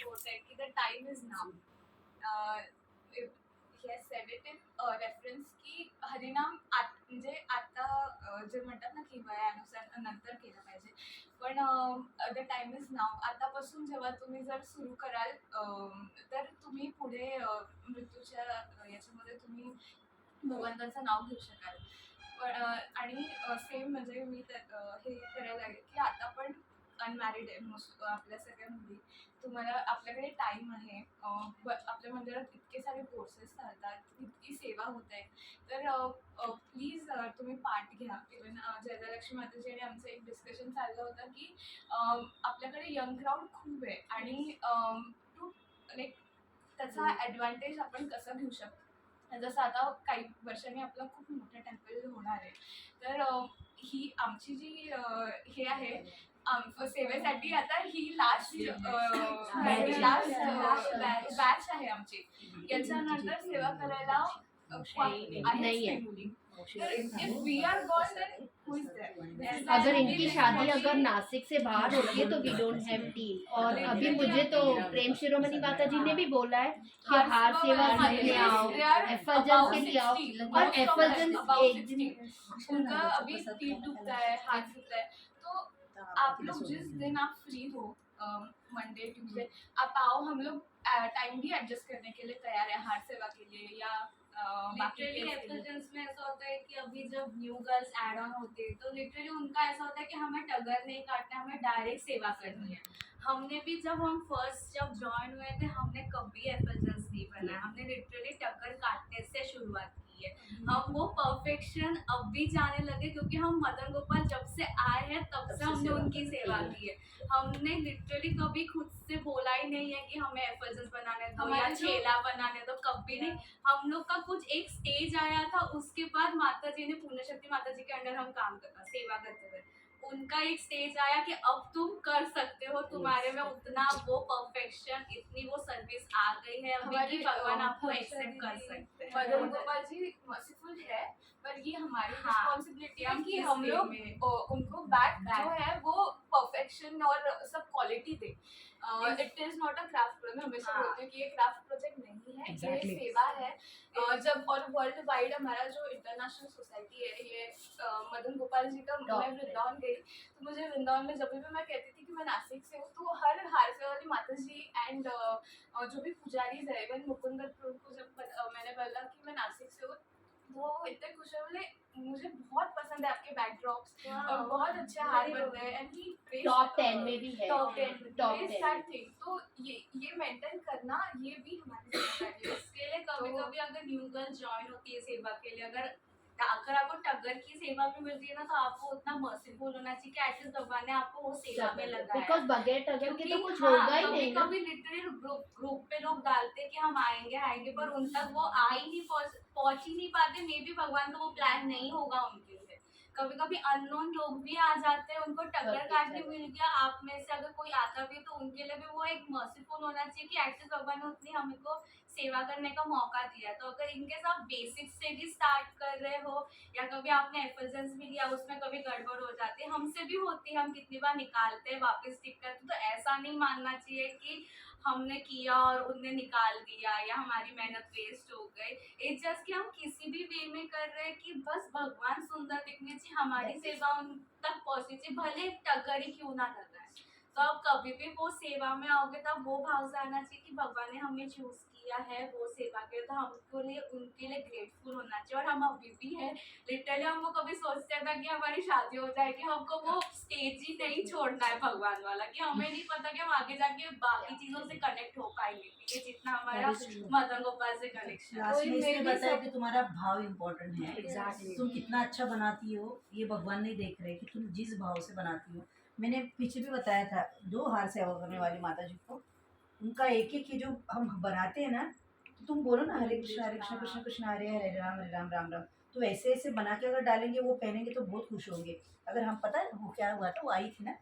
quote है कि the time is now. He has said it in reference की हरिनाम म्हणजे आता जे म्हणतात ना की वयानुसार नंतर केलं पाहिजे, पण द टाइम इज नाव. आतापासून जेव्हा तुम्ही जर सुरू कराल तर तुम्ही पुढे मृत्यूच्या याच्यामध्ये तुम्ही भगवंताचं नाव घेऊ शकाल. पण आणि सेम म्हणजे मी हे करायला लागेल की आता पण अनमॅरिड आहे मोस्ट आपल्या सगळ्या मुली. तुम्हाला आपल्याकडे टाईम आहे. आपल्या मंदिरात इतके सारे कोर्सेस चालतात, इतकी सेवा होत आहे. तर प्लीज तुम्ही पार्ट घ्या. इवन जयलक्ष्मी माताजी आणि आमचं एक डिस्कशन चाललं होतं की आपल्याकडे यंग क्राऊड खूप आहे आणि टू लाईक त्याचा ॲडव्हान्टेज आपण कसं घेऊ शकतो. जसं आता काही वर्षांनी आपलं खूप मोठं टेम्पल होणार आहे, तर ही आमची जी हे आहे सेवेसाठी आता ही लास्ट बॅच आहे आमची. याच्यानंतर सेवा करायला अगर इनकी शादी अगर नासिक से बाहर होती है तो वी डोंट हैव टीम. और अभी मुझे तो प्रेम शिरोमणि माता जी ने भी बोला है कि हार सेवा के लिए आओ, एफलजन के लिए आओ. और एफलजन एक दिन उनका अभी पीठ दुखता है, हाथ दुखता है, तो आप लोग जिस दिन आप फ्री हो मंडे ट्यूसडे आप आओ. हम लोग टाइम भी एडजस्ट करने के लिए तैयार है हार सेवा के लिए या लिटरली एफलजेंस में ऐसा होता है कि अभी जब न्यू गर्ल्स ऐड ऑन होते हैं तो लिटरली उनका ऐसा होता है कि हमें टगर नहीं काटना, हमें डायरेक्ट सेवा करनी है. हमने भी जब ज्वाइन हुए थे हमने कभी एफलजेंस नहीं बनाया. हमने लिटरली टगर काटने से शुरुआत की है. हम वो परफेक्शन अब भी जाने लगे क्योंकि हम मदन गोपाल जब से आए हैं तब से हमने उनकी सेवा की है. हमने लिटरली कभी खुद से बोला ही नहीं है कि हमें एफलजेंस बनाने दो या चेला बनाने दो, कभी नहीं. हम लोग का कुछ एक स्टेज आया था, उसके बाद माता जी ने पुण्यशक्ति माता जी के अंडर हम काम करना सेवा करते थे. उनका एक स्टेज आया कि अब तुम कर सकते हो, तुम्हारे में उतना वो परफेक्शन, इतनी वो सर्विस आ गई है अभी कि भगवान आपको एक्सेप्ट कर सकते हैं. मदन गोपाल जी मर्सीफुल है, पर ये हमारी रिस्पॉन्सिबिलिटी है कि हम लोग उनको बैक जो है वो परफेक्शन और सब quality they. It is not a craft project. मैं हमेशा बोलती हूँ कि ये क्राफ्ट प्रोजेक्ट नहीं है, ये सेवा है. जब और वर्ल्ड वाइड हमारा जो इंटरनेशनल सोसाइटी है ये मदन गोपाल जी का, मैं वृंदावन गई तो मुझे वृंदावन में जब भी मैं कहती थी कि मैं नासिक से हूँ तो हर हार सेवा वाली माता जी एंड जो भी पुजारी है, इवन मुकुंदर प्रभु को जब मैंने बोला कि मैं नासिक से हूँ तो वो इतने खुश है. बोले मुझे बहुत पसंद है आपके बैकड्रॉप्स और बहुत अच्छे हार बनते हैं एंड ही टॉप 10 में भी है. टॉप 10 तो ये मेंटेन करना ये भी हमारी जिम्मेदारी है. इसके लिए कभी कभी अगर न्यू गर्ल ज्वाइन होती है सेवा के लिए, अगर आपको टगर की सेवा भी मिलती है ना तो आपको उतना मर्सीफुल होना चाहिए कि एटलीस्ट भगवान ने आपको वो सेवा में लगाया. बिकॉज बगैर टगर के तो कुछ होगा ही नहीं. कभी लिटरली ग्रुप पे लोग डालते कि हम आएंगे पर उन तक वो आ ही नहीं पहुंच ही नहीं पाते. मे बी भगवान का वो प्लान नहीं होगा उनके लिए. कभी कभी अननोन लोग भी आ जाते हैं, उनको टक्कर काटने मिल गया. आप में से अगर कोई आता भी तो उनके लिए भी वो एक मर्सीफुल होना चाहिए कि एटलीस्ट भगवान ने उतनी हमको सेवा करने का मौका दिया. तो अगर इनके साथ बेसिक से भी स्टार्ट कर रहे हो या कभी आपने एफलजेंस भी लिया उसमें कभी गड़बड़ हो जाती है, हमसे भी होती है, हम कितनी बार निकालते हैं वापस टिक करते. तो ऐसा नहीं मानना चाहिए कि हमने किया और उनने निकाल दिया या हमारी मेहनत वेस्ट हो गई. इट्स जस्ट कि हम किसी भी वे में कर रहे हैं कि बस भगवान सुंदर दिखने चाहिए, हमारी सेवा उन तक पहुंचनी चाहिए, भले टक्कर ही क्यों ना लगा है. तो आप कभी भी वो सेवा में आओगे तब वो भाव से आना चाहिए कि भगवान ने हमें चूज किया है वो सेवा के, तो हमको लिए उनके लिए ग्रेटफुल होना चाहिए. और हम अभी भी है लिटरली, हमको कभी सोचते थे कि हमारी शादी हो जाएगी, हमको वो स्टेज ही नहीं छोड़ना है भगवान वाला, कि हमें नहीं पता कि हम आगे जाके बाकी चीजों से कनेक्ट हो पाएंगे ये जितना हमारा मदन गोपाल से कनेक्शन. बताया कि तुम्हारा भाव इम्पोर्टेंट है. तुम कितना अच्छा बनाती हो ये भगवान नहीं देख रहे कि तुम जिस भाव से बनाती हो. मैंने पीछे भी बताया था 2 हार सेवा करने वाली माता जी को, उनका एक ही जो हम बनाते हैं ना, तो तुम बोलो ना हरे कृष्ण कृष्ण कृष्ण हरे हरे राम राम राम, तो ऐसे ऐसे बना के अगर डालेंगे वो पहनेंगे तो बहुत खुश होंगे. अगर हम पता है वो क्या हुआ था, वो आई थी ना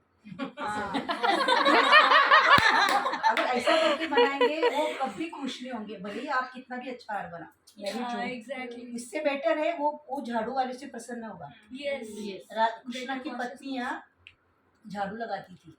अगर ऐसा करके बनाएंगे वो कभी खुश नहीं होंगे, भले ही आप कितना भी अच्छा हार बना. एग्जैक्टली इससे बेटर है वो झाड़ू वाले से प्रसन्न होगा. यस कृष्णा की पत्नियां झाड़ू लगाती थी